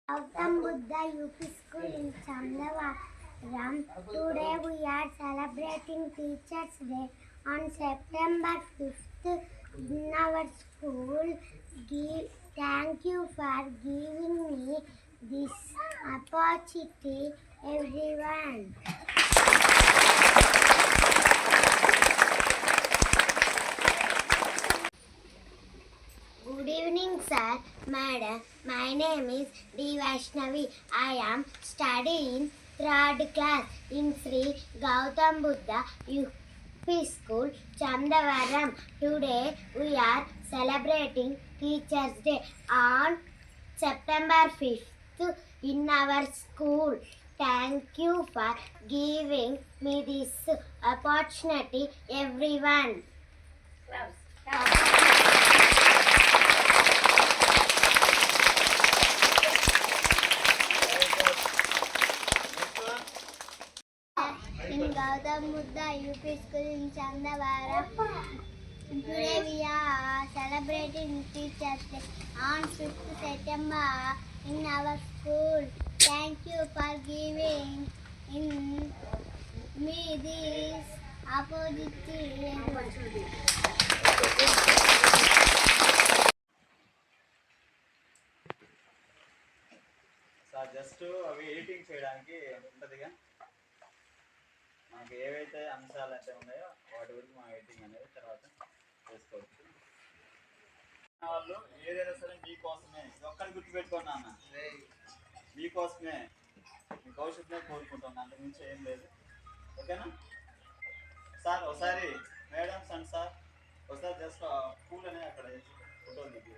Gautam Buddha UP School in Chandavaram. Today we are celebrating Teachers' Day on September 5th in our school. Thank you for giving me this opportunity, everyone. Good evening, sir, madam. My name is D. Vaishnavi. I am studying 3rd class in Sri Gautam Buddha UP School, Chandavaram. Today we are celebrating Teachers' Day on September 5th in our school. Thank you for giving me this opportunity, everyone. In Gautam Buddha UP School in Chandavaram. Today we are celebrating Teachers' Day on 5th September in our school. Thank you for giving me this opportunity. Just అవి editing చేయడానికి ఉంటుందిగా మనకి ఏవైతే అంశాలు అయితే ఉన్నాయో వాటి గురించి మనం ఎడిటింగ్ అనేది తర్వాత చేసుకోవచ్చు. వాళ్ళు ఏదైనా సరే మీకోసమే ఒక్కడిని గుర్తుపెట్టుకోండి అన్న, మీకోసమే మీ భవిష్యత్తునే కోరుకుంటున్నాను, అంతకుమించి ఏం లేదు. ఓకేనా సార్? ఒకసారి మేడమ్స్ అండ్ సార్ ఒకసారి జస్ట్ పూల్ అనేది అక్కడ ఫోటోలు దిగి